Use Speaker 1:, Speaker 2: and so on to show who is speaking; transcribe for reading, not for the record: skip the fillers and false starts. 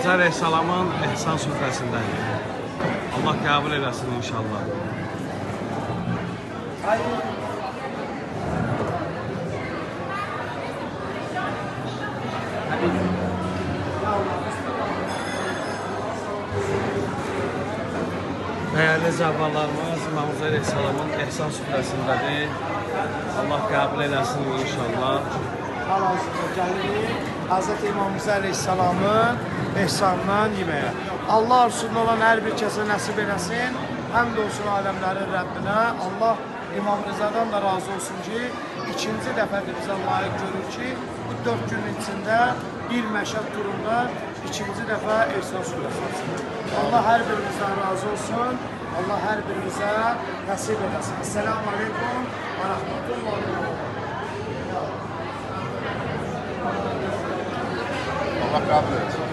Speaker 1: İmamımız Əleyhisselamın ehsan süfrəsindəyik. Allah qəbul eləsin inşallah. Değerli zəvvallarımız, İmamımız Əleyhisselamın ehsan süfrəsindədir. Allah qəbul eləsin inşallah.
Speaker 2: Hal-hazırda gəlirik Hz. İmamımız Əleyhisselamın ehsanından yeməyə. Allah arzusundan olan hər bir kəsə nəsib eləsin. Həmd olsun aləmlərin Rəbbinə. Allah İmam Rızadan da razı olsun ki, ikinci dəfədir bizə layiq görür ki, bu 4 gün içində bir məşəd turunda ikinci dəfə ehsan süfrəsi. Allah hər birimizdən razı olsun. Allah hər birimizə nəsib eləsin. Esselamu aleykum və rəhmətullahi və bərəkatuhu.
Speaker 3: Allah kabul etsin.